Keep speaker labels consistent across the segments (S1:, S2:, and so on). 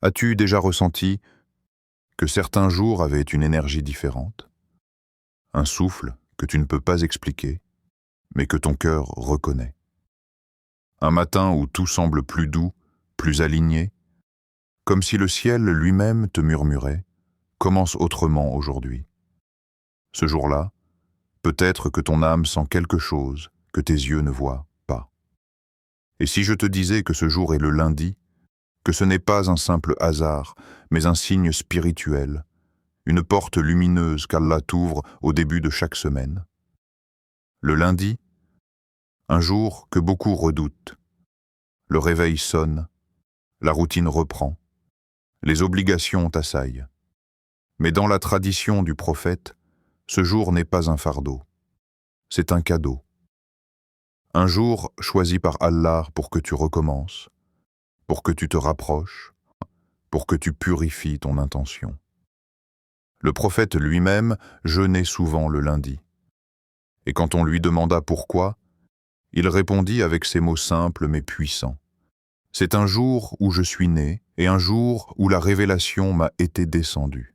S1: As-tu déjà ressenti que certains jours avaient une énergie différente? Un souffle que tu ne peux pas expliquer, mais que ton cœur reconnaît. Un matin où tout semble plus doux, plus aligné, comme si le ciel lui-même te murmurait « Commence autrement aujourd'hui ». Ce jour-là, peut-être que ton âme sent quelque chose que tes yeux ne voient pas. Et si je te disais que ce jour est le lundi, que ce n'est pas un simple hasard, mais un signe spirituel, une porte lumineuse qu'Allah t'ouvre au début de chaque semaine. Le lundi, un jour que beaucoup redoutent. Le réveil sonne, la routine reprend, les obligations t'assaillent. Mais dans la tradition du prophète, ce jour n'est pas un fardeau, c'est un cadeau. Un jour choisi par Allah pour que tu recommences, pour que tu te rapproches, pour que tu purifies ton intention. Le prophète lui-même jeûnait souvent le lundi. Et quand on lui demanda pourquoi, il répondit avec ces mots simples mais puissants. C'est un jour où je suis né et un jour où la révélation m'a été descendue.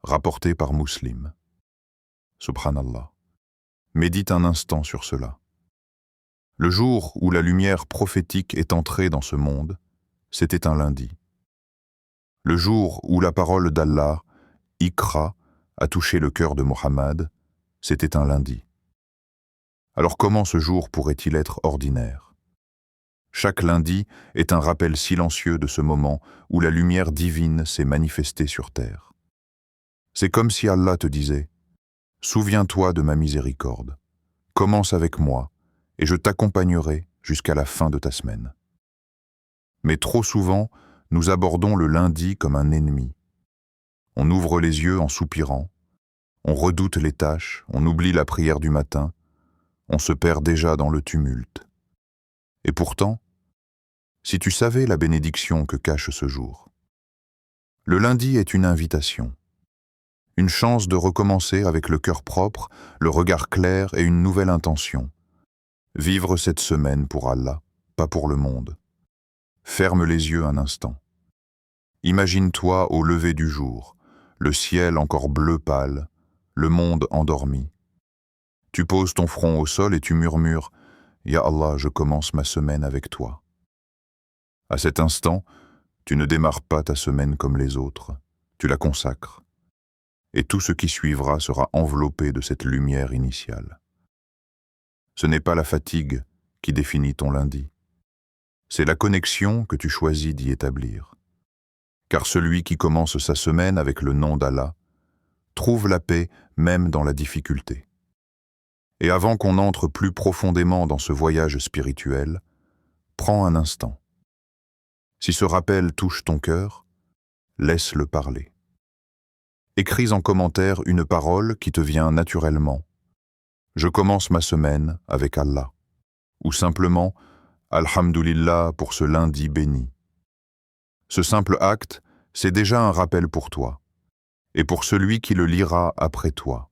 S1: Rapporté par Muslim. Subhanallah. Médite un instant sur cela. Le jour où la lumière prophétique est entrée dans ce monde, c'était un lundi. Le jour où la parole d'Allah, Iqra, a touché le cœur de Mohammed, c'était un lundi. Alors comment ce jour pourrait-il être ordinaire? Chaque lundi est un rappel silencieux de ce moment où la lumière divine s'est manifestée sur terre. C'est comme si Allah te disait « Souviens-toi de ma miséricorde, commence avec moi et je t'accompagnerai jusqu'à la fin de ta semaine. » Mais trop souvent, nous abordons le lundi comme un ennemi. On ouvre les yeux en soupirant, on redoute les tâches, on oublie la prière du matin, on se perd déjà dans le tumulte. Et pourtant, si tu savais la bénédiction que cache ce jour. Le lundi est une invitation, une chance de recommencer avec le cœur propre, le regard clair et une nouvelle intention. Vivre cette semaine pour Allah, pas pour le monde. Ferme les yeux un instant. Imagine-toi au lever du jour, le ciel encore bleu pâle, le monde endormi. Tu poses ton front au sol et tu murmures « Ya Allah, je commence ma semaine avec toi ». À cet instant, tu ne démarres pas ta semaine comme les autres, tu la consacres. Et tout ce qui suivra sera enveloppé de cette lumière initiale. Ce n'est pas la fatigue qui définit ton lundi. C'est la connexion que tu choisis d'y établir. Car celui qui commence sa semaine avec le nom d'Allah trouve la paix même dans la difficulté. Et avant qu'on entre plus profondément dans ce voyage spirituel, prends un instant. Si ce rappel touche ton cœur, laisse-le parler. Écris en commentaire une parole qui te vient naturellement. Je commence ma semaine avec Allah. Ou simplement, Alhamdulillah pour ce lundi béni. Ce simple acte, c'est déjà un rappel pour toi, et pour celui qui le lira après toi.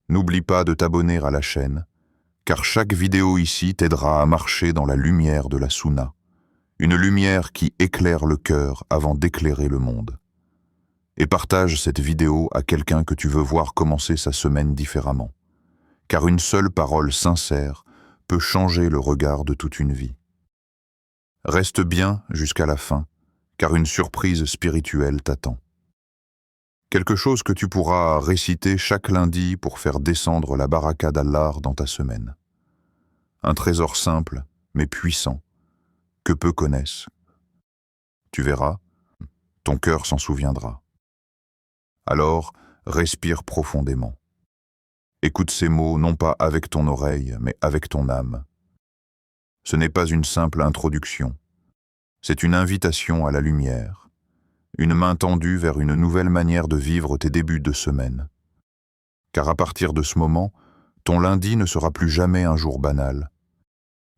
S1: N'oublie pas de t'abonner à la chaîne, car chaque vidéo ici t'aidera à marcher dans la lumière de la Sunna. Une lumière qui éclaire le cœur avant d'éclairer le monde. Et partage cette vidéo à quelqu'un que tu veux voir commencer sa semaine différemment. Car une seule parole sincère peut changer le regard de toute une vie. Reste bien jusqu'à la fin, car une surprise spirituelle t'attend. Quelque chose que tu pourras réciter chaque lundi pour faire descendre la baraka d'Allah dans ta semaine. Un trésor simple, mais puissant, que peu connaissent. Tu verras, ton cœur s'en souviendra. Alors, respire profondément. Écoute ces mots non pas avec ton oreille, mais avec ton âme. Ce n'est pas une simple introduction. C'est une invitation à la lumière, une main tendue vers une nouvelle manière de vivre tes débuts de semaine. Car à partir de ce moment, ton lundi ne sera plus jamais un jour banal.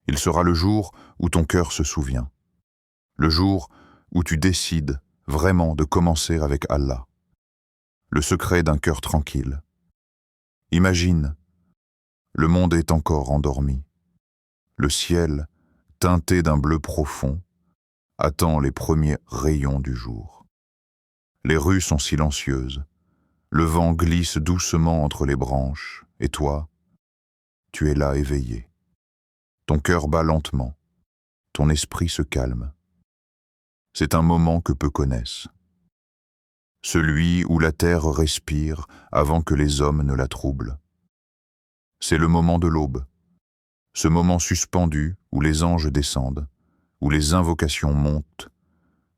S1: Il sera le jour où ton cœur se souvient. Le jour où tu décides vraiment de commencer avec Allah. Le secret d'un cœur tranquille. Imagine, le monde est encore endormi. Le ciel, teinté d'un bleu profond, attend les premiers rayons du jour. Les rues sont silencieuses, le vent glisse doucement entre les branches, et toi, tu es là éveillé. Ton cœur bat lentement, ton esprit se calme. C'est un moment que peu connaissent. Celui où la terre respire avant que les hommes ne la troublent. C'est le moment de l'aube, ce moment suspendu où les anges descendent, où les invocations montent,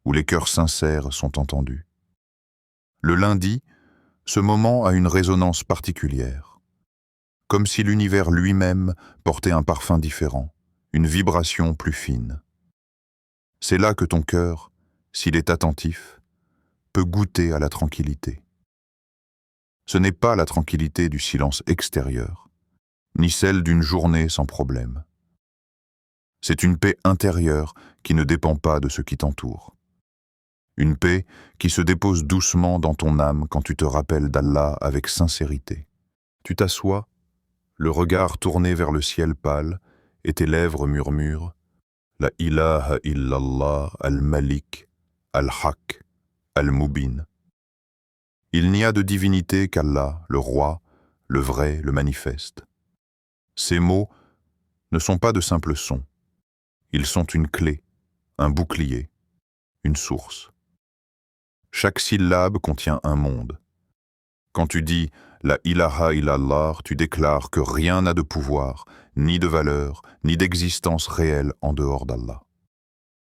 S1: où les cœurs sincères sont entendus. Le lundi, ce moment a une résonance particulière, comme si l'univers lui-même portait un parfum différent, une vibration plus fine. C'est là que ton cœur, s'il est attentif, peut goûter à la tranquillité. Ce n'est pas la tranquillité du silence extérieur, ni celle d'une journée sans problème. C'est une paix intérieure qui ne dépend pas de ce qui t'entoure. Une paix qui se dépose doucement dans ton âme quand tu te rappelles d'Allah avec sincérité. Tu t'assois, le regard tourné vers le ciel pâle, et tes lèvres murmurent « La ilaha illallah al-Malik, al-Haq, al-Mubin ». Il n'y a de divinité qu'Allah, le roi, le vrai, le manifeste. Ces mots ne sont pas de simples sons. Ils sont une clé, un bouclier, une source. Chaque syllabe contient un monde. Quand tu dis « La ilaha illallah », tu déclares que rien n'a de pouvoir, ni de valeur, ni d'existence réelle en dehors d'Allah.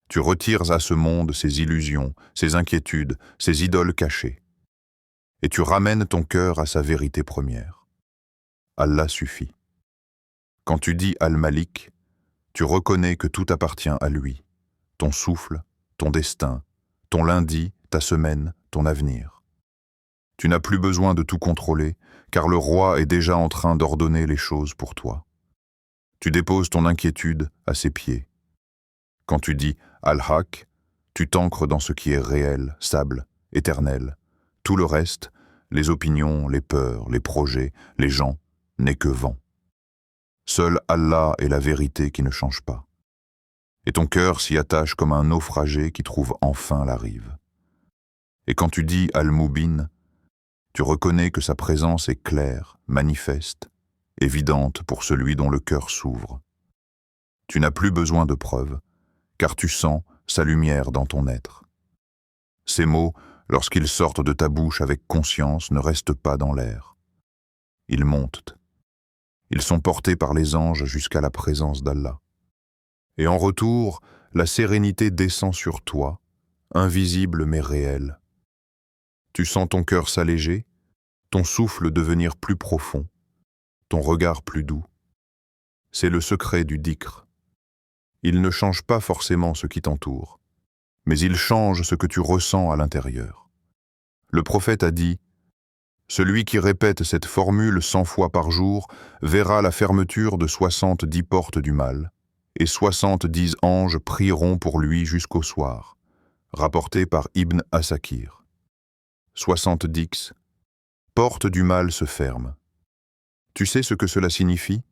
S1: Tu retires à ce monde ses illusions, ses inquiétudes, ses idoles cachées. Et tu ramènes ton cœur à sa vérité première. Allah suffit. Quand tu dis Al-Malik, tu reconnais que tout appartient à lui, ton souffle, ton destin, ton lundi, ta semaine, ton avenir. Tu n'as plus besoin de tout contrôler, car le roi est déjà en train d'ordonner les choses pour toi. Tu déposes ton inquiétude à ses pieds. Quand tu dis Al-Haq, tu t'ancres dans ce qui est réel, stable, éternel. Tout le reste, les opinions, les peurs, les projets, les gens, n'est que vent. Seul Allah est la vérité qui ne change pas. Et ton cœur s'y attache comme un naufragé qui trouve enfin la rive. Et quand tu dis Al-Mubin, tu reconnais que sa présence est claire, manifeste, évidente pour celui dont le cœur s'ouvre. Tu n'as plus besoin de preuves, car tu sens sa lumière dans ton être. Ces mots, lorsqu'ils sortent de ta bouche avec conscience, ne restent pas dans l'air. Ils montent. Ils sont portés par les anges jusqu'à la présence d'Allah. Et en retour, la sérénité descend sur toi, invisible mais réelle. Tu sens ton cœur s'alléger, ton souffle devenir plus profond, ton regard plus doux. C'est le secret du dhikr. Il ne change pas forcément ce qui t'entoure, mais il change ce que tu ressens à l'intérieur. Le prophète a dit « Celui qui répète cette formule 100 fois par jour verra la fermeture de 70 portes du mal, et 70 anges prieront pour lui jusqu'au soir. » Rapporté par Ibn Asakir. 70 portes du mal se ferment. Tu sais ce que cela signifie?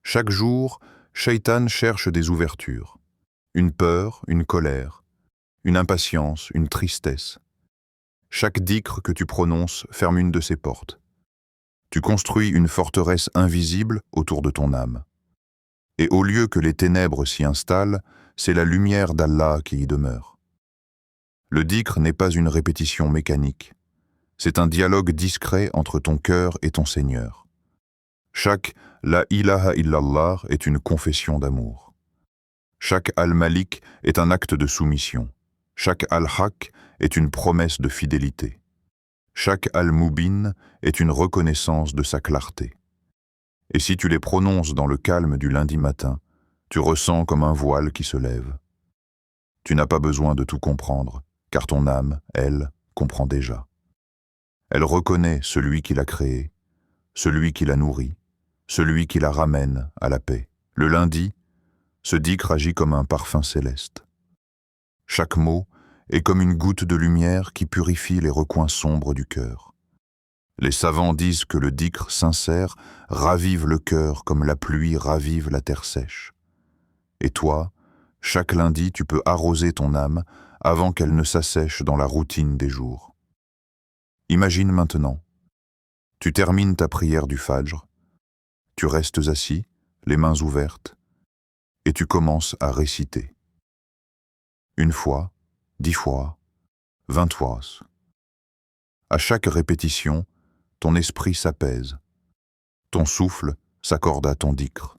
S1: Chaque jour, Shaitan cherche des ouvertures. Une peur, une colère, une impatience, une tristesse. Chaque dhikr que tu prononces ferme une de ces portes. Tu construis une forteresse invisible autour de ton âme. Et au lieu que les ténèbres s'y installent, c'est la lumière d'Allah qui y demeure. Le dhikr n'est pas une répétition mécanique. C'est un dialogue discret entre ton cœur et ton Seigneur. Chaque « La ilaha illallah » est une confession d'amour. Chaque « Al-Malik » est un acte de soumission. Chaque « Al-Haq » est une promesse de fidélité. Chaque « Al-Mubin » est une reconnaissance de sa clarté. Et si tu les prononces dans le calme du lundi matin, tu ressens comme un voile qui se lève. Tu n'as pas besoin de tout comprendre, car ton âme, elle, comprend déjà. Elle reconnaît celui qui l'a créée, celui qui la nourrit, celui qui la ramène à la paix. Le lundi, ce dhikr agit comme un parfum céleste. Chaque mot est comme une goutte de lumière qui purifie les recoins sombres du cœur. Les savants disent que le dhikr sincère ravive le cœur comme la pluie ravive la terre sèche. Et toi, Chaque lundi, tu peux arroser ton âme avant qu'elle ne s'assèche dans la routine des jours. Imagine maintenant, tu termines ta prière du Fajr, tu restes assis, les mains ouvertes, et tu commences à réciter. 1 fois, 10 fois, 20 fois. À chaque répétition, ton esprit s'apaise, ton souffle s'accorde à ton dhikr.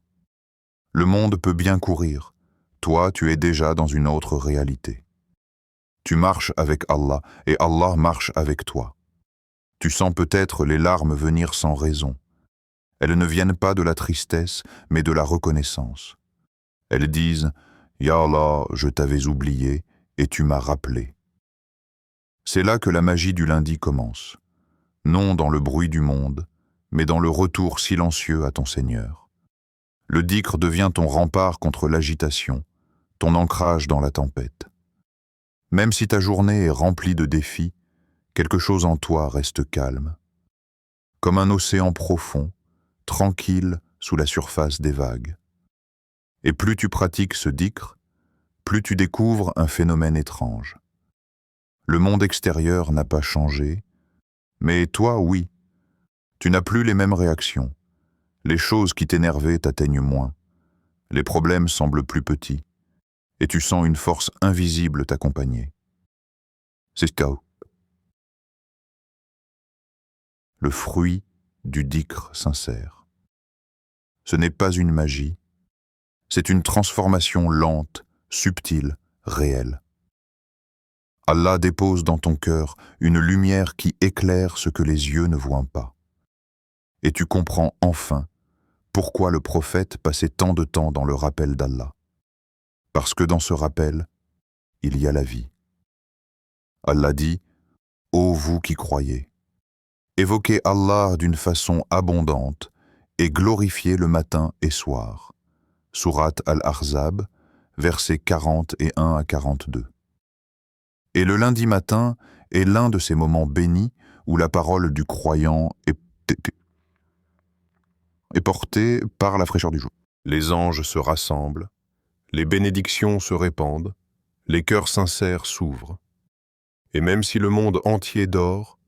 S1: Le monde peut bien courir, toi tu es déjà dans une autre réalité. Tu marches avec Allah et Allah marche avec toi. Tu sens peut-être les larmes venir sans raison. Elles ne viennent pas de la tristesse, mais de la reconnaissance. Elles disent « Ya Allah, je t'avais oublié et tu m'as rappelé ». C'est là que la magie du lundi commence, non dans le bruit du monde, mais dans le retour silencieux à ton Seigneur. Le dhikr devient ton rempart contre l'agitation, ton ancrage dans la tempête. Même si ta journée est remplie de défis, quelque chose en toi reste calme. Comme un océan profond, tranquille sous la surface des vagues. Et plus tu pratiques ce dhikr, plus tu découvres un phénomène étrange. Le monde extérieur n'a pas changé, mais toi, oui. Tu n'as plus les mêmes réactions. Les choses qui t'énervaient t'atteignent moins. Les problèmes semblent plus petits. Et tu sens une force invisible t'accompagner. C'est Tao. Le fruit du dhikr sincère. Ce n'est pas une magie, c'est une transformation lente, subtile, réelle. Allah dépose dans ton cœur une lumière qui éclaire ce que les yeux ne voient pas. Et tu comprends enfin pourquoi le prophète passait tant de temps dans le rappel d'Allah. Parce que dans ce rappel, il y a la vie. Allah dit « Ô vous qui croyez, évoquez Allah d'une façon abondante et glorifiez le matin et soir. » Sourate Al-Ahzab, versets 41 à 42. Et le lundi matin est l'un de ces moments bénis où la parole du croyant est portée par la fraîcheur du jour. Les anges se rassemblent, les bénédictions se répandent, les cœurs sincères s'ouvrent. Et même si le monde entier dort,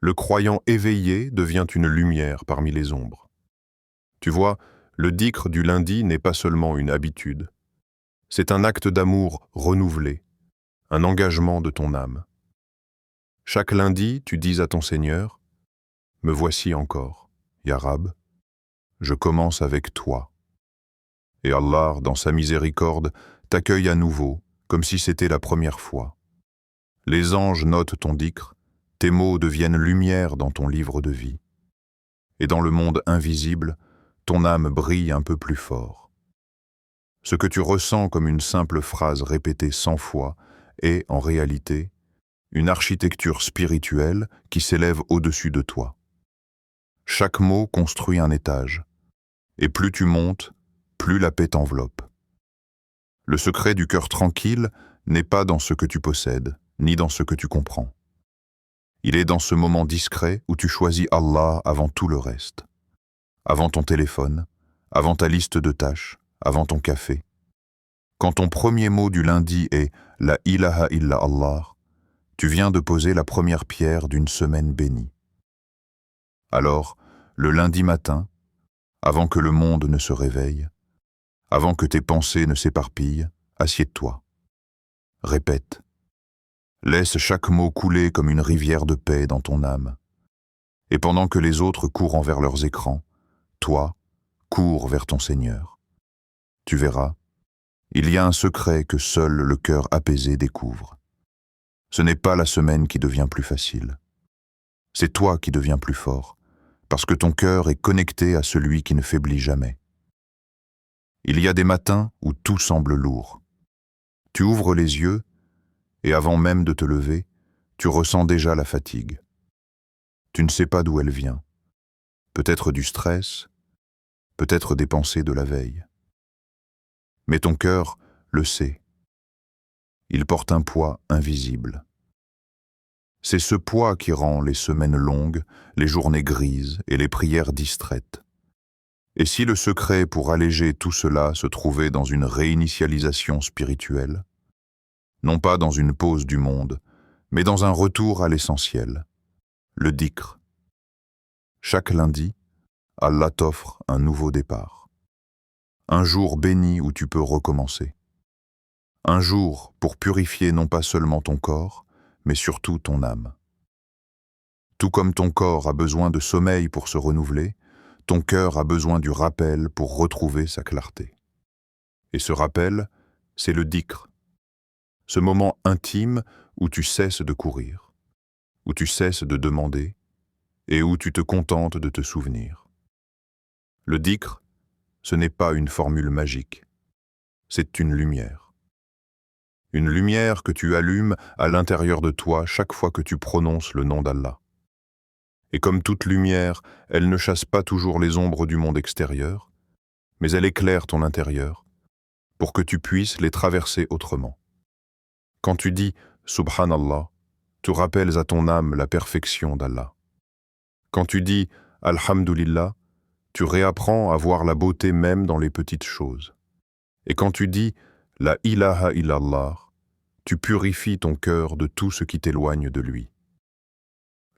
S1: le croyant éveillé devient une lumière parmi les ombres. Tu vois, le dhikr du lundi n'est pas seulement une habitude. C'est un acte d'amour renouvelé, un engagement de ton âme. Chaque lundi, tu dis à ton Seigneur, « Me voici encore, Ya Rab, je commence avec toi. » Et Allah, dans sa miséricorde, t'accueille à nouveau, comme si c'était la première fois. Les anges notent ton dhikr, tes mots deviennent lumière dans ton livre de vie. Et dans le monde invisible, ton âme brille un peu plus fort. Ce que tu ressens comme une simple phrase répétée 100 fois est, en réalité, une architecture spirituelle qui s'élève au-dessus de toi. Chaque mot construit un étage, et plus tu montes, plus la paix t'enveloppe. Le secret du cœur tranquille n'est pas dans ce que tu possèdes, ni dans ce que tu comprends. Il est dans ce moment discret où tu choisis Allah avant tout le reste. Avant ton téléphone, avant ta liste de tâches, avant ton café. Quand ton premier mot du lundi est « La ilaha illa Allah », tu viens de poser la première pierre d'une semaine bénie. Alors, le lundi matin, avant que le monde ne se réveille, avant que tes pensées ne s'éparpillent, assieds-toi. Répète. Laisse chaque mot couler comme une rivière de paix dans ton âme. Et pendant que les autres courent vers leurs écrans, toi, cours vers ton Seigneur. Tu verras, il y a un secret que seul le cœur apaisé découvre. Ce n'est pas la semaine qui devient plus facile. C'est toi qui deviens plus fort, parce que ton cœur est connecté à celui qui ne faiblit jamais. Il y a des matins où tout semble lourd. Tu ouvres les yeux, et avant même de te lever, tu ressens déjà la fatigue. Tu ne sais pas d'où elle vient. Peut-être du stress, peut-être des pensées de la veille. Mais ton cœur le sait. Il porte un poids invisible. C'est ce poids qui rend les semaines longues, les journées grises et les prières distraites. Et si le secret pour alléger tout cela se trouvait dans une réinitialisation spirituelle, non pas dans une pause du monde, mais dans un retour à l'essentiel, le dhikr. Chaque lundi, Allah t'offre un nouveau départ. Un jour béni où tu peux recommencer. Un jour pour purifier non pas seulement ton corps, mais surtout ton âme. Tout comme ton corps a besoin de sommeil pour se renouveler, ton cœur a besoin du rappel pour retrouver sa clarté. Et ce rappel, c'est le dhikr, ce moment intime où tu cesses de courir, où tu cesses de demander et où tu te contentes de te souvenir. Le dhikr, ce n'est pas une formule magique, c'est une lumière. Une lumière que tu allumes à l'intérieur de toi chaque fois que tu prononces le nom d'Allah. Et comme toute lumière, elle ne chasse pas toujours les ombres du monde extérieur, mais elle éclaire ton intérieur, pour que tu puisses les traverser autrement. Quand tu dis « Subhanallah », tu rappelles à ton âme la perfection d'Allah. Quand tu dis « Alhamdulillah », tu réapprends à voir la beauté même dans les petites choses. Et quand tu dis « La ilaha illallah », tu purifies ton cœur de tout ce qui t'éloigne de lui.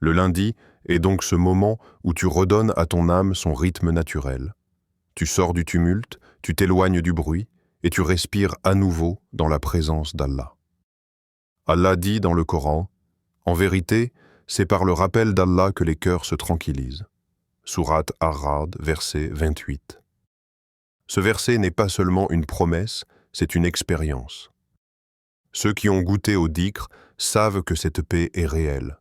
S1: Le lundi est donc ce moment où tu redonnes à ton âme son rythme naturel. Tu sors du tumulte, tu t'éloignes du bruit et tu respires à nouveau dans la présence d'Allah. Allah dit dans le Coran, « En vérité, c'est par le rappel d'Allah que les cœurs se tranquillisent. » Sourate Ar-Ra'd, verset 28. Ce verset n'est pas seulement une promesse, c'est une expérience. Ceux qui ont goûté au dhikr savent que cette paix est réelle.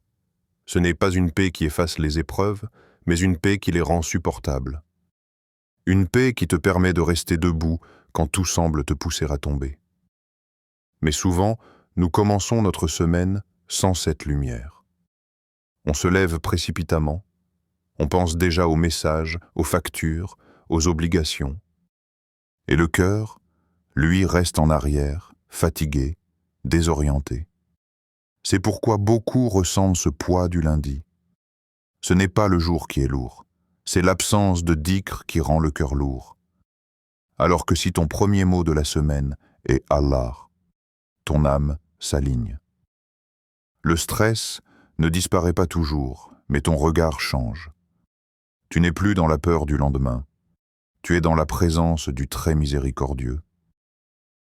S1: Ce n'est pas une paix qui efface les épreuves, mais une paix qui les rend supportables. Une paix qui te permet de rester debout quand tout semble te pousser à tomber. Mais souvent, nous commençons notre semaine sans cette lumière. On se lève précipitamment, on pense déjà aux messages, aux factures, aux obligations. Et le cœur, lui, reste en arrière, fatigué, désorienté. C'est pourquoi beaucoup ressentent ce poids du lundi. Ce n'est pas le jour qui est lourd, c'est l'absence de dhikr qui rend le cœur lourd. Alors que si ton premier mot de la semaine est Allah, ton âme s'aligne. Le stress ne disparaît pas toujours, mais ton regard change. Tu n'es plus dans la peur du lendemain, tu es dans la présence du très miséricordieux.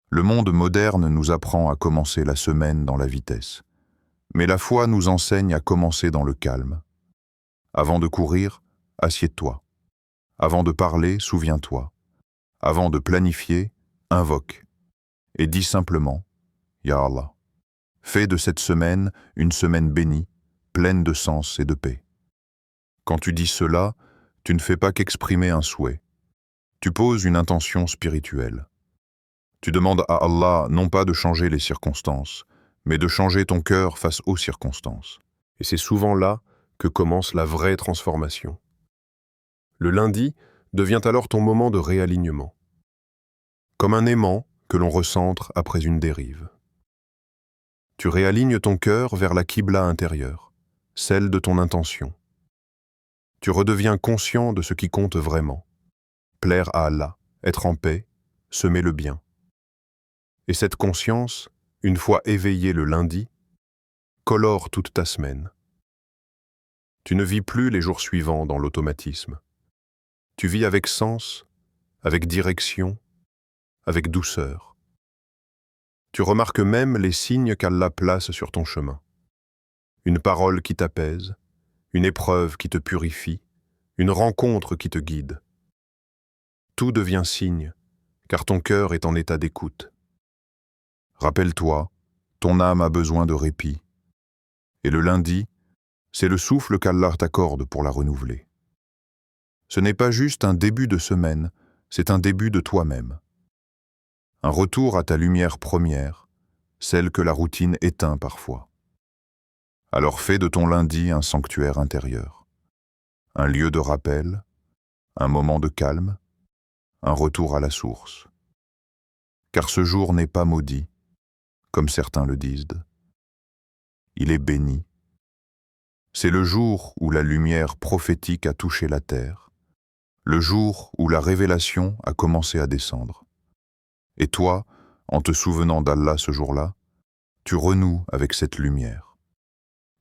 S1: Le monde moderne nous apprend à commencer la semaine dans la vitesse. Mais la foi nous enseigne à commencer dans le calme. Avant de courir, assieds-toi. Avant de parler, souviens-toi. Avant de planifier, invoque. Et dis simplement, Ya Allah. Fais de cette semaine une semaine bénie, pleine de sens et de paix. Quand tu dis cela, tu ne fais pas qu'exprimer un souhait. Tu poses une intention spirituelle. Tu demandes à Allah non pas de changer les circonstances, mais de changer ton cœur face aux circonstances. Et c'est souvent là que commence la vraie transformation. Le lundi devient alors ton moment de réalignement, comme un aimant que l'on recentre après une dérive. Tu réalignes ton cœur vers la qibla intérieure, celle de ton intention. Tu redeviens conscient de ce qui compte vraiment, plaire à Allah, être en paix, semer le bien. Et cette conscience, une fois éveillée le lundi, colore toute ta semaine. Tu ne vis plus les jours suivants dans l'automatisme. Tu vis avec sens, avec direction, avec douceur. Tu remarques même les signes qu'Allah place sur ton chemin. Une parole qui t'apaise, une épreuve qui te purifie, une rencontre qui te guide. Tout devient signe, car ton cœur est en état d'écoute. Rappelle-toi, ton âme a besoin de répit. Et le lundi, c'est le souffle qu'Allah t'accorde pour la renouveler. Ce n'est pas juste un début de semaine, c'est un début de toi-même. Un retour à ta lumière première, celle que la routine éteint parfois. Alors fais de ton lundi un sanctuaire intérieur, un lieu de rappel, un moment de calme, un retour à la source. Car ce jour n'est pas maudit, comme certains le disent. Il est béni. C'est le jour où la lumière prophétique a touché la terre, le jour où la révélation a commencé à descendre. Et toi, en te souvenant d'Allah ce jour-là, tu renoues avec cette lumière.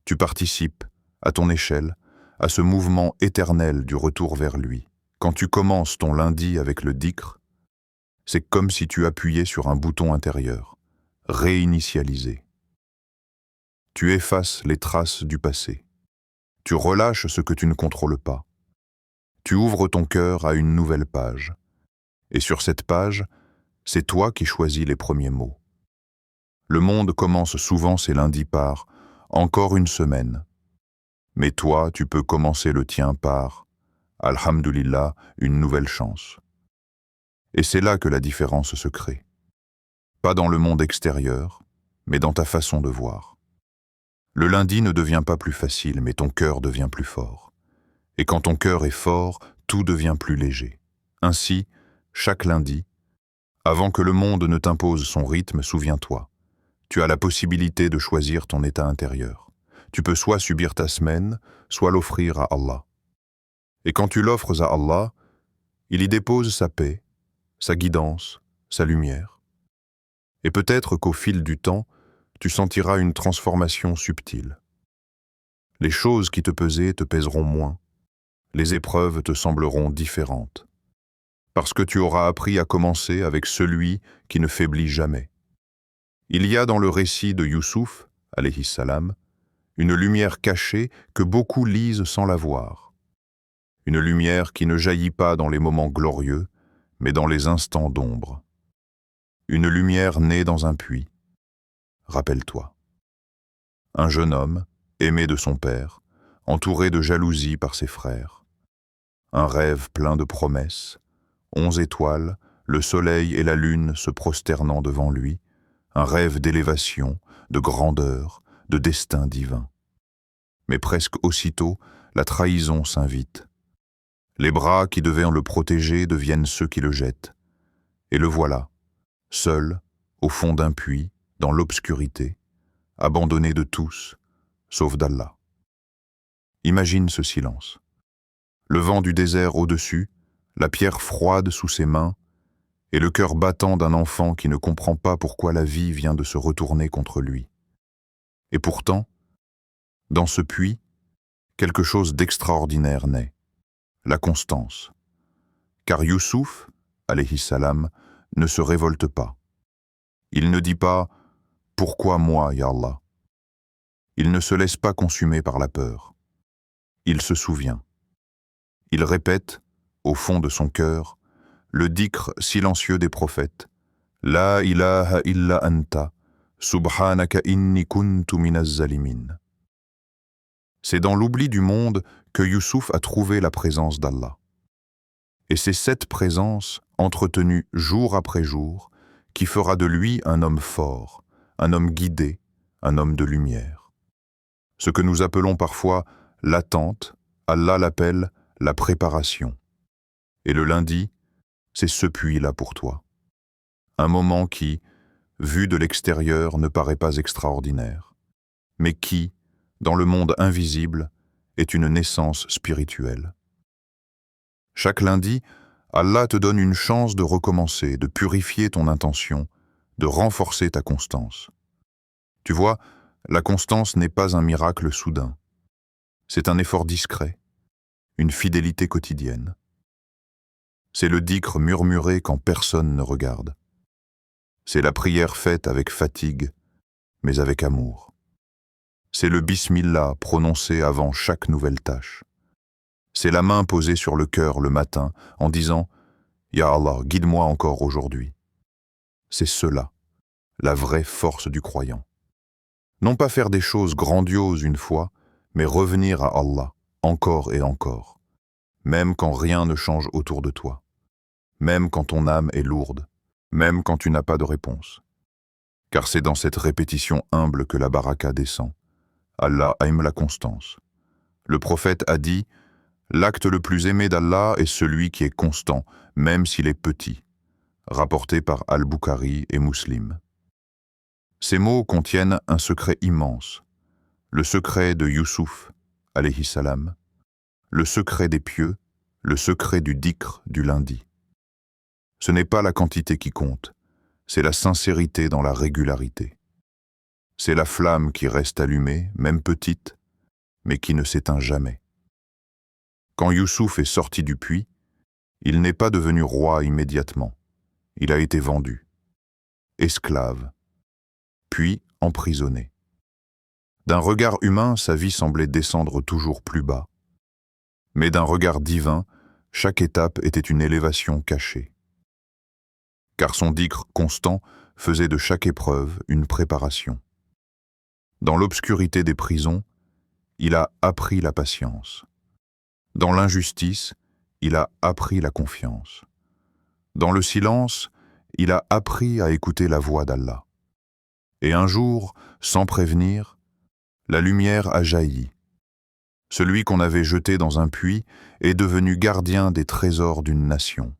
S1: Tu participes, à ton échelle, à ce mouvement éternel du retour vers lui. Quand tu commences ton lundi avec le dhikr, c'est comme si tu appuyais sur un bouton intérieur, réinitialiser. Tu effaces les traces du passé. Tu relâches ce que tu ne contrôles pas. Tu ouvres ton cœur à une nouvelle page. Et sur cette page, c'est toi qui choisis les premiers mots. Le monde commence souvent ses lundis par « encore une semaine ». Mais toi, tu peux commencer le tien par « Alhamdulillah, une nouvelle chance ». Et c'est là que la différence se crée. Pas dans le monde extérieur, mais dans ta façon de voir. Le lundi ne devient pas plus facile, mais ton cœur devient plus fort. Et quand ton cœur est fort, tout devient plus léger. Ainsi, chaque lundi, avant que le monde ne t'impose son rythme, souviens-toi, tu as la possibilité de choisir ton état intérieur. Tu peux soit subir ta semaine, soit l'offrir à Allah. Et quand tu l'offres à Allah, il y dépose sa paix, sa guidance, sa lumière. Et peut-être qu'au fil du temps, tu sentiras une transformation subtile. Les choses qui te pesaient te pèseront moins. Les épreuves te sembleront différentes. Parce que tu auras appris à commencer avec celui qui ne faiblit jamais. Il y a dans le récit de Youssouf, alayhi salam, une lumière cachée que beaucoup lisent sans la voir. Une lumière qui ne jaillit pas dans les moments glorieux, mais dans les instants d'ombre. Une lumière née dans un puits. Rappelle-toi. Un jeune homme, aimé de son père, entouré de jalousie par ses frères. Un rêve plein de promesses, 11 étoiles, le soleil et la lune se prosternant devant lui, un rêve d'élévation, de grandeur, de destin divin. Mais presque aussitôt, la trahison s'invite. Les bras qui devaient le protéger deviennent ceux qui le jettent. Et le voilà, seul, au fond d'un puits, dans l'obscurité, abandonné de tous, sauf d'Allah. Imagine ce silence. Le vent du désert au-dessus, la pierre froide sous ses mains, et le cœur battant d'un enfant qui ne comprend pas pourquoi la vie vient de se retourner contre lui. Et pourtant, dans ce puits, quelque chose d'extraordinaire naît, la constance. Car Youssouf, alayhi salam, ne se révolte pas. Il ne dit pas « Pourquoi moi, ya Allah ?» Il ne se laisse pas consumer par la peur. Il se souvient. Il répète, au fond de son cœur, le dhikr silencieux des prophètes, « La ilaha illa anta, subhanaka inni kuntu minaz zalimin » C'est dans l'oubli du monde que Youssouf a trouvé la présence d'Allah. Et c'est cette présence, entretenue jour après jour, qui fera de lui un homme fort, un homme guidé, un homme de lumière. Ce que nous appelons parfois l'attente, Allah l'appelle la préparation. Et le lundi, c'est ce puits-là pour toi. Un moment qui, vu de l'extérieur, ne paraît pas extraordinaire, mais qui, dans le monde invisible, est une naissance spirituelle. Chaque lundi, Allah te donne une chance de recommencer, de purifier ton intention, de renforcer ta constance. Tu vois, la constance n'est pas un miracle soudain. C'est un effort discret, une fidélité quotidienne. C'est le dhikr murmuré quand personne ne regarde. C'est la prière faite avec fatigue, mais avec amour. C'est le bismillah prononcé avant chaque nouvelle tâche. C'est la main posée sur le cœur le matin en disant « Ya Allah, guide-moi encore aujourd'hui ». C'est cela, la vraie force du croyant. Non pas faire des choses grandioses une fois, mais revenir à Allah, encore et encore, même quand rien ne change autour de toi, même quand ton âme est lourde, même quand tu n'as pas de réponse. Car c'est dans cette répétition humble que la baraka descend. Allah aime la constance. Le prophète a dit « L'acte le plus aimé d'Allah est celui qui est constant, même s'il est petit », rapporté par Al-Bukhari et Muslim. Ces mots contiennent un secret immense, le secret de Youssouf, alayhi salam, le secret des pieux, Le secret du dhikr du lundi. Ce n'est pas la quantité qui compte, c'est la sincérité dans la régularité. C'est la flamme qui reste allumée, même petite, mais qui ne s'éteint jamais. Quand Youssouf est sorti du puits, il n'est pas devenu roi immédiatement. Il a été vendu, esclave, puis emprisonné. D'un regard humain, sa vie semblait descendre toujours plus bas. Mais d'un regard divin, chaque étape était une élévation cachée. Car son dhikr constant faisait de chaque épreuve une préparation. Dans l'obscurité des prisons, il a appris la patience. Dans l'injustice, il a appris la confiance. Dans le silence, il a appris à écouter la voix d'Allah. Et un jour, sans prévenir, la lumière a jailli. Celui qu'on avait jeté dans un puits est devenu gardien des trésors d'une nation.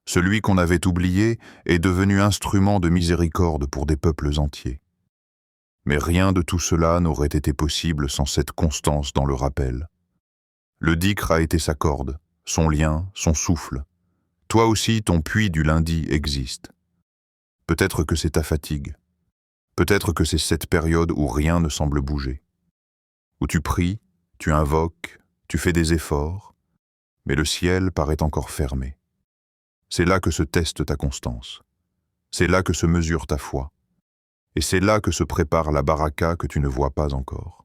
S1: Celui qu'on avait oublié est devenu instrument de miséricorde pour des peuples entiers. Mais rien de tout cela n'aurait été possible sans cette constance dans le rappel. Le dhikr a été sa corde, son lien, son souffle. Toi aussi, ton puits du lundi existe. Peut-être que c'est ta fatigue. Peut-être que c'est cette période où rien ne semble bouger. Où tu pries, tu invoques, tu fais des efforts, mais le ciel paraît encore fermé. C'est là que se teste ta constance. C'est là que se mesure ta foi. Et c'est là que se prépare la baraka que tu ne vois pas encore.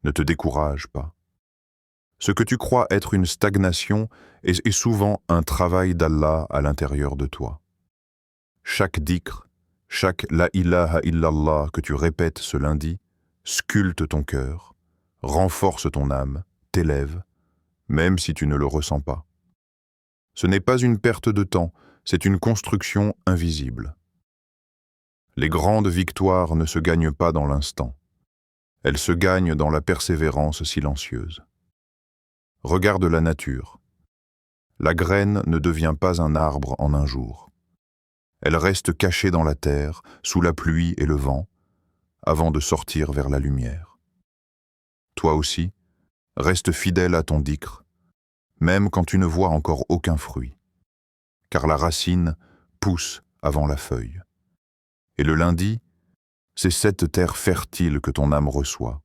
S1: Ne te décourage pas. Ce que tu crois être une stagnation est souvent un travail d'Allah à l'intérieur de toi. Chaque dhikr, chaque la ilaha illallah que tu répètes ce lundi, sculpte ton cœur, renforce ton âme, t'élève, même si tu ne le ressens pas. Ce n'est pas une perte de temps, c'est une construction invisible. Les grandes victoires ne se gagnent pas dans l'instant. Elles se gagnent dans la persévérance silencieuse. Regarde la nature. La graine ne devient pas un arbre en un jour. Elle reste cachée dans la terre, sous la pluie et le vent, avant de sortir vers la lumière. Toi aussi, reste fidèle à ton dhikr, même quand tu ne vois encore aucun fruit, car la racine pousse avant la feuille. Et le lundi, c'est cette terre fertile que ton âme reçoit.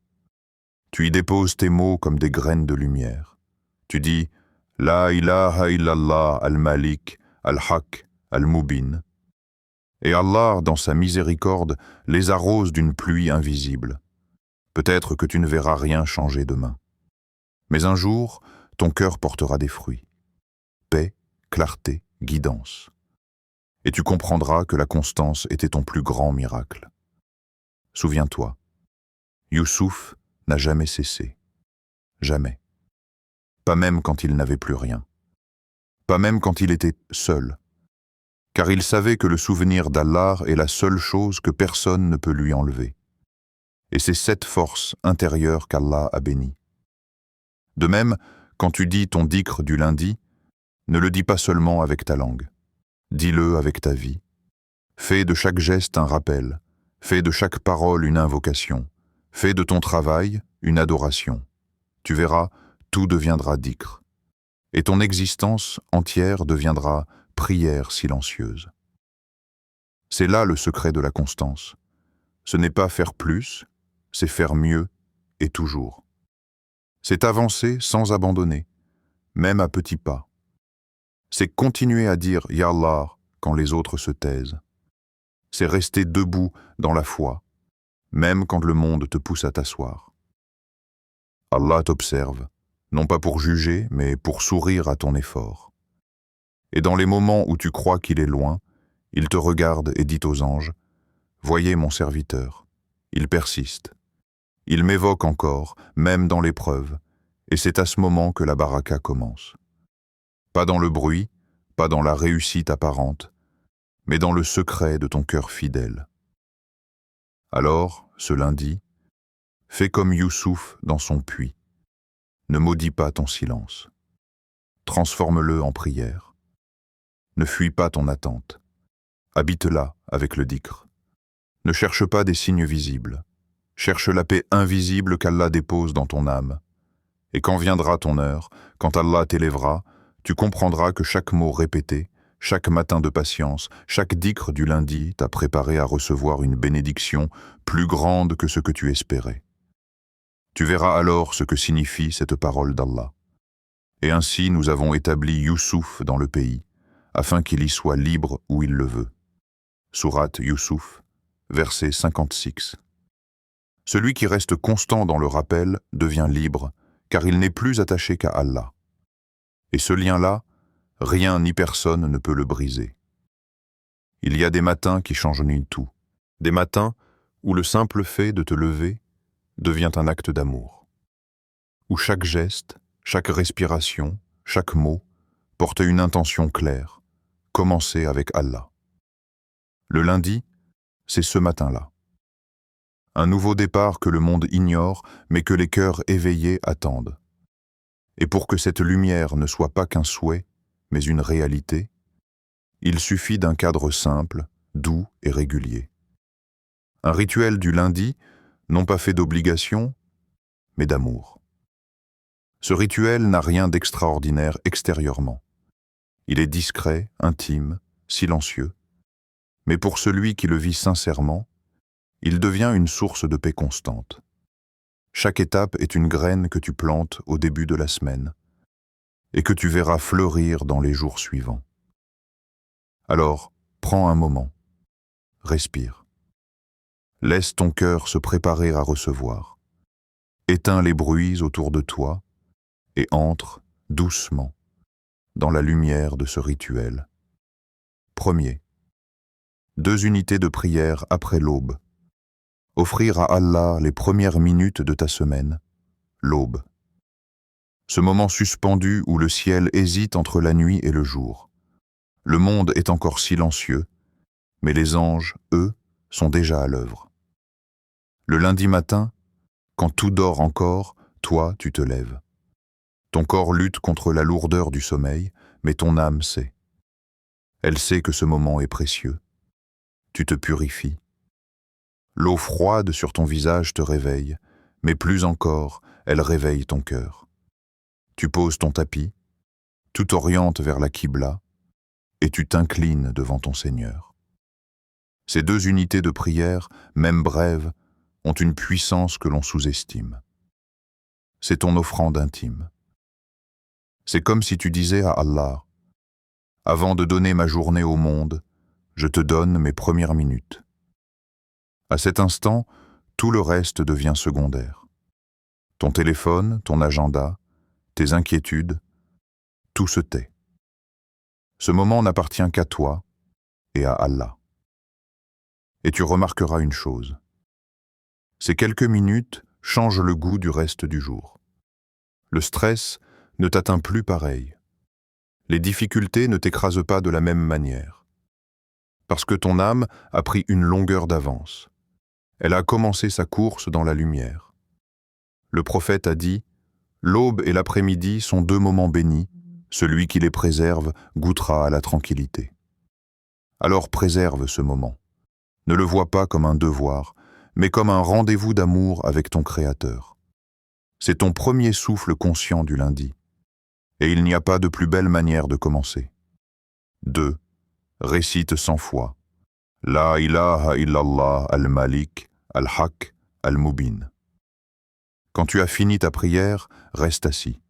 S1: Tu y déposes tes mots comme des graines de lumière. Tu dis « La ilaha illallah al-Malik, al-Haq, al-Mubin » et Allah, dans sa miséricorde, les arrose d'une pluie invisible. Peut-être que tu ne verras rien changer demain. Mais un jour, ton cœur portera des fruits. Paix, clarté, guidance. Et tu comprendras que la constance était ton plus grand miracle. Souviens-toi, Youssouf n'a jamais cessé. Jamais. Pas même quand il n'avait plus rien. Pas même quand il était seul. Car il savait que le souvenir d'Allah est la seule chose que personne ne peut lui enlever. Et c'est cette force intérieure qu'Allah a bénie. De même, quand tu dis ton dhikr du lundi, ne le dis pas seulement avec ta langue. Dis-le avec ta vie. Fais de chaque geste un rappel. Fais de chaque parole une invocation. Fais de ton travail une adoration. Tu verras, tout deviendra dhikr. Et ton existence entière deviendra prière silencieuse. C'est là le secret de la constance. Ce n'est pas faire plus, c'est faire mieux et toujours. C'est avancer sans abandonner, même à petits pas. C'est continuer à dire « Ya Allah » quand les autres se taisent. C'est rester debout dans la foi, même quand le monde te pousse à t'asseoir. Allah t'observe, non pas pour juger, mais pour sourire à ton effort. Et dans les moments où tu crois qu'il est loin, il te regarde et dit aux anges « Voyez mon serviteur, il persiste. Il m'évoque encore, même dans l'épreuve, et c'est à ce moment que la baraka commence. Pas dans le bruit, pas dans la réussite apparente, mais dans le secret de ton cœur fidèle. Alors, ce lundi, fais comme Youssouf dans son puits. Ne maudis pas ton silence. Transforme-le en prière. Ne fuis pas ton attente. Habite-la avec le dhikr. Ne cherche pas des signes visibles. Cherche la paix invisible qu'Allah dépose dans ton âme. Et quand viendra ton heure, quand Allah t'élèvera, tu comprendras que chaque mot répété, chaque matin de patience, chaque dhikr du lundi t'a préparé à recevoir une bénédiction plus grande que ce que tu espérais. Tu verras alors ce que signifie cette parole d'Allah. Et ainsi nous avons établi Youssouf dans le pays, afin qu'il y soit libre où il le veut. Sourate Youssouf, verset 56. Celui qui reste constant dans le rappel devient libre, car il n'est plus attaché qu'à Allah. Et ce lien-là, rien ni personne ne peut le briser. Il y a des matins qui changent tout, des matins où le simple fait de te lever devient un acte d'amour, où chaque geste, chaque respiration, chaque mot porte une intention claire, commencer avec Allah. Le lundi, c'est ce matin-là. Un nouveau départ que le monde ignore, mais que les cœurs éveillés attendent. Et pour que cette lumière ne soit pas qu'un souhait, mais une réalité, il suffit d'un cadre simple, doux et régulier. Un rituel du lundi, non pas fait d'obligation, mais d'amour. Ce rituel n'a rien d'extraordinaire extérieurement. Il est discret, intime, silencieux, mais pour celui qui le vit sincèrement, il devient une source de paix constante. Chaque étape est une graine que tu plantes au début de la semaine et que tu verras fleurir dans les jours suivants. Alors, prends un moment, respire. Laisse ton cœur se préparer à recevoir. Éteins les bruits autour de toi et entre doucement dans la lumière de ce rituel. Premier, 2 unités de prière après l'aube. Offrir à Allah les premières minutes de ta semaine, l'aube. Ce moment suspendu où le ciel hésite entre la nuit et le jour. Le monde est encore silencieux, mais les anges, eux, sont déjà à l'œuvre. Le lundi matin, quand tout dort encore, toi, tu te lèves. Ton corps lutte contre la lourdeur du sommeil, mais ton âme sait. Elle sait que ce moment est précieux. Tu te purifies. L'eau froide sur ton visage te réveille, mais plus encore, elle réveille ton cœur. Tu poses ton tapis, tu t'orientes vers la Qibla, et tu t'inclines devant ton Seigneur. Ces 2 unités de prière, même brèves, ont une puissance que l'on sous-estime. C'est ton offrande intime. C'est comme si tu disais à Allah, « Avant de donner ma journée au monde, je te donne mes premières minutes. » À cet instant, tout le reste devient secondaire. Ton téléphone, ton agenda, tes inquiétudes, tout se tait. Ce moment n'appartient qu'à toi et à Allah. Et tu remarqueras une chose. Ces quelques minutes changent le goût du reste du jour. Le stress ne t'atteint plus pareil. Les difficultés ne t'écrasent pas de la même manière. Parce que ton âme a pris une longueur d'avance. Elle a commencé sa course dans la lumière. Le prophète a dit « L'aube et l'après-midi sont 2 moments bénis, celui qui les préserve goûtera à la tranquillité. » Alors préserve ce moment. Ne le vois pas comme un devoir, mais comme un rendez-vous d'amour avec ton Créateur. C'est ton premier souffle conscient du lundi. Et il n'y a pas de plus belle manière de commencer. 2. Récite 100 fois. La ilaha illallah al-Malik, al-Haq, al-Mubin. Quand tu as fini ta prière, reste assis.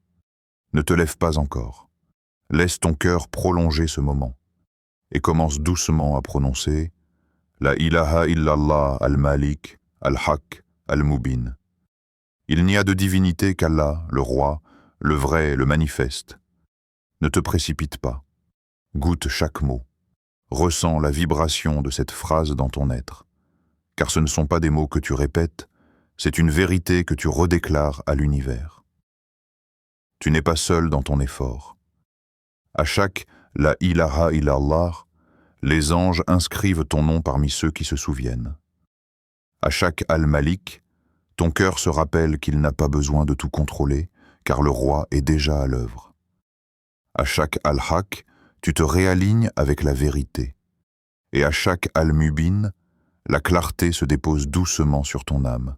S1: Ne te lève pas encore. Laisse ton cœur prolonger ce moment et commence doucement à prononcer La ilaha illallah al-Malik, al-Haq, al-Mubin. Il n'y a de divinité qu'Allah, le roi, le vrai, le manifeste. Ne te précipite pas. Goûte chaque mot. Ressens la vibration de cette phrase dans ton être. Car ce ne sont pas des mots que tu répètes, c'est une vérité que tu redéclares à l'univers. Tu n'es pas seul dans ton effort. À chaque La ilaha illallah, les anges inscrivent ton nom parmi ceux qui se souviennent. À chaque Al-Malik, ton cœur se rappelle qu'il n'a pas besoin de tout contrôler, car le roi est déjà à l'œuvre. À chaque Al-Haq, tu te réalignes avec la vérité. Et à chaque Al-Mubin, la clarté se dépose doucement sur ton âme.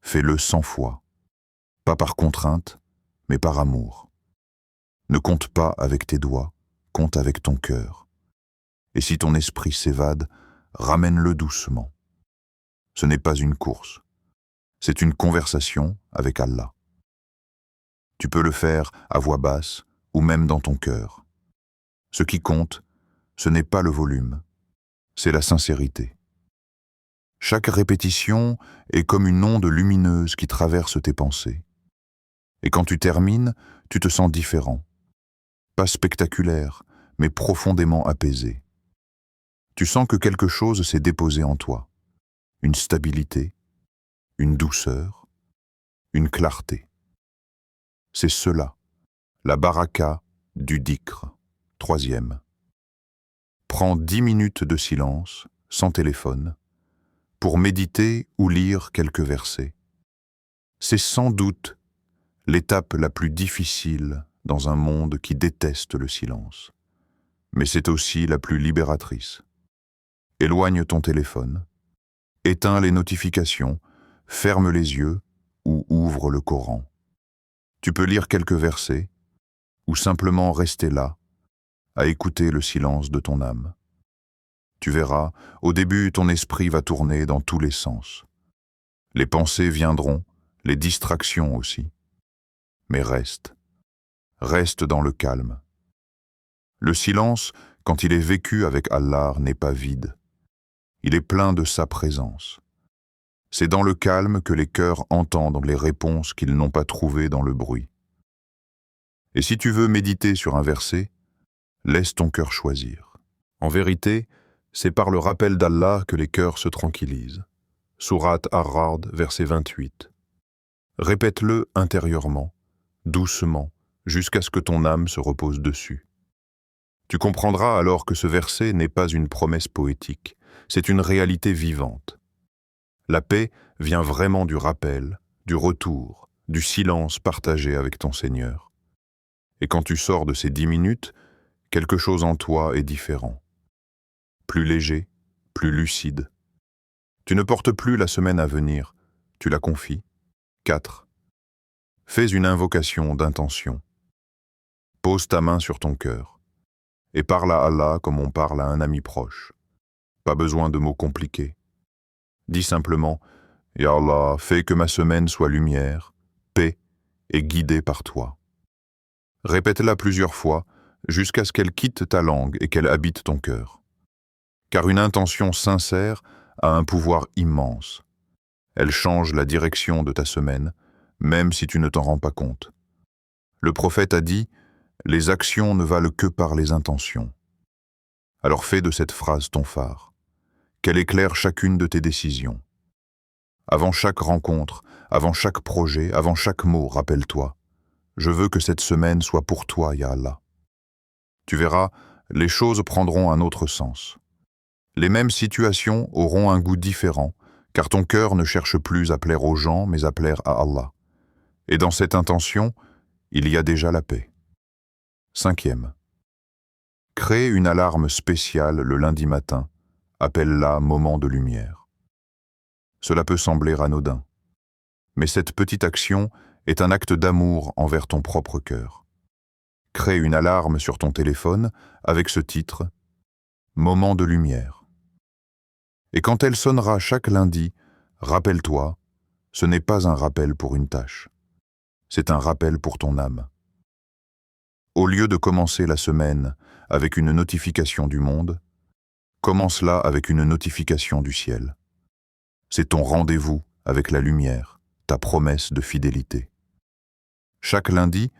S1: Fais-le 100 fois. Pas par contrainte, mais par amour. Ne compte pas avec tes doigts, compte avec ton cœur. Et si ton esprit s'évade, ramène-le doucement. Ce n'est pas une course, c'est une conversation avec Allah. Tu peux le faire à voix basse ou même dans ton cœur. Ce qui compte, ce n'est pas le volume, c'est la sincérité. Chaque répétition est comme une onde lumineuse qui traverse tes pensées. Et quand tu termines, tu te sens différent. Pas spectaculaire, mais profondément apaisé. Tu sens que quelque chose s'est déposé en toi. Une stabilité, une douceur, une clarté. C'est cela, la baraka du dhikr. 3e. Prends 10 minutes de silence, sans téléphone, pour méditer ou lire quelques versets. C'est sans doute l'étape la plus difficile dans un monde qui déteste le silence. Mais c'est aussi la plus libératrice. Éloigne ton téléphone, éteins les notifications, ferme les yeux ou ouvre le Coran. Tu peux lire quelques versets ou simplement rester là, à écouter le silence de ton âme. Tu verras, au début, ton esprit va tourner dans tous les sens. Les pensées viendront, les distractions aussi. Mais reste dans le calme. Le silence, quand il est vécu avec Allah, n'est pas vide. Il est plein de sa présence. C'est dans le calme que les cœurs entendent les réponses qu'ils n'ont pas trouvées dans le bruit. Et si tu veux méditer sur un verset, laisse ton cœur choisir. En vérité, c'est par le rappel d'Allah que les cœurs se tranquillisent. Sourate Ar-Ra'd, verset 28. Répète-le intérieurement, doucement, jusqu'à ce que ton âme se repose dessus. Tu comprendras alors que ce verset n'est pas une promesse poétique, c'est une réalité vivante. La paix vient vraiment du rappel, du retour, du silence partagé avec ton Seigneur. Et quand tu sors de ces 10 minutes, quelque chose en toi est différent. Plus léger, plus lucide. Tu ne portes plus la semaine à venir, tu la confies. 4. Fais une invocation d'intention. Pose ta main sur ton cœur et parle à Allah comme on parle à un ami proche. Pas besoin de mots compliqués. Dis simplement « Ya Allah, fais que ma semaine soit lumière, paix et guidée par toi ». Répète-la plusieurs fois jusqu'à ce qu'elle quitte ta langue et qu'elle habite ton cœur. Car une intention sincère a un pouvoir immense. Elle change la direction de ta semaine, même si tu ne t'en rends pas compte. Le prophète a dit « Les actions ne valent que par les intentions ». Alors fais de cette phrase ton phare, qu'elle éclaire chacune de tes décisions. Avant chaque rencontre, avant chaque projet, avant chaque mot, rappelle-toi « Je veux que cette semaine soit pour toi, Ya Allah ». Tu verras, les choses prendront un autre sens. Les mêmes situations auront un goût différent, car ton cœur ne cherche plus à plaire aux gens, mais à plaire à Allah. Et dans cette intention, il y a déjà la paix. 5e. Crée une alarme spéciale le lundi matin, appelle-la moment de lumière. Cela peut sembler anodin, mais cette petite action est un acte d'amour envers ton propre cœur. Crée une alarme sur ton téléphone avec ce titre « Moment de lumière ». Et quand elle sonnera chaque lundi, rappelle-toi, ce n'est pas un rappel pour une tâche, c'est un rappel pour ton âme. Au lieu de commencer la semaine avec une notification du monde, commence-la avec une notification du ciel. C'est ton rendez-vous avec la lumière, ta promesse de fidélité. Chaque lundi,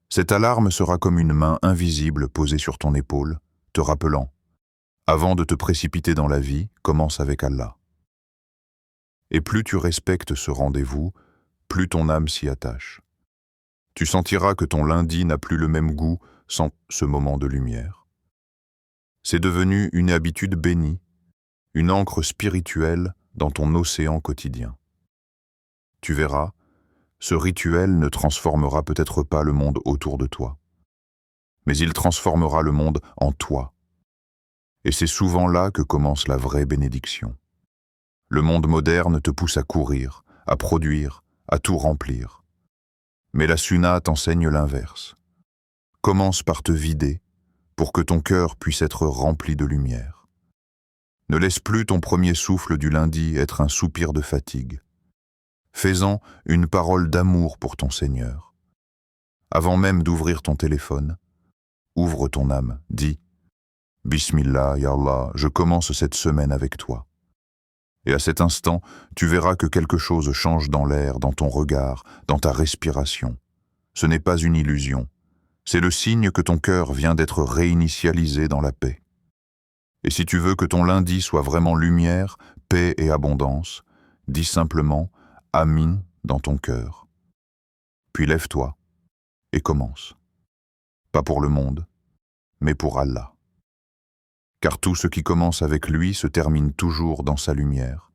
S1: cette alarme sera comme une main invisible posée sur ton épaule, te rappelant « Avant de te précipiter dans la vie, commence avec Allah ». Et plus tu respectes ce rendez-vous, plus ton âme s'y attache. Tu sentiras que ton lundi n'a plus le même goût sans ce moment de lumière. C'est devenu une habitude bénie, une encre spirituelle dans ton océan quotidien. Tu verras, ce rituel ne transformera peut-être pas le monde autour de toi, mais il transformera le monde en toi. Et c'est souvent là que commence la vraie bénédiction. Le monde moderne te pousse à courir, à produire, à tout remplir. Mais la sunna t'enseigne l'inverse. Commence par te vider pour que ton cœur puisse être rempli de lumière. Ne laisse plus ton premier souffle du lundi être un soupir de fatigue. Fais-en une parole d'amour pour ton Seigneur. Avant même d'ouvrir ton téléphone, ouvre ton âme, dis « Bismillah, ya Allah, je commence cette semaine avec toi ». Et à cet instant, tu verras que quelque chose change dans l'air, dans ton regard, dans ta respiration. Ce n'est pas une illusion. C'est le signe que ton cœur vient d'être réinitialisé dans la paix. Et si tu veux que ton lundi soit vraiment lumière, paix et abondance, dis simplement « Amin » dans ton cœur. Puis lève-toi et commence. Pas pour le monde, mais pour Allah. Car tout ce qui commence avec lui se termine toujours dans sa lumière.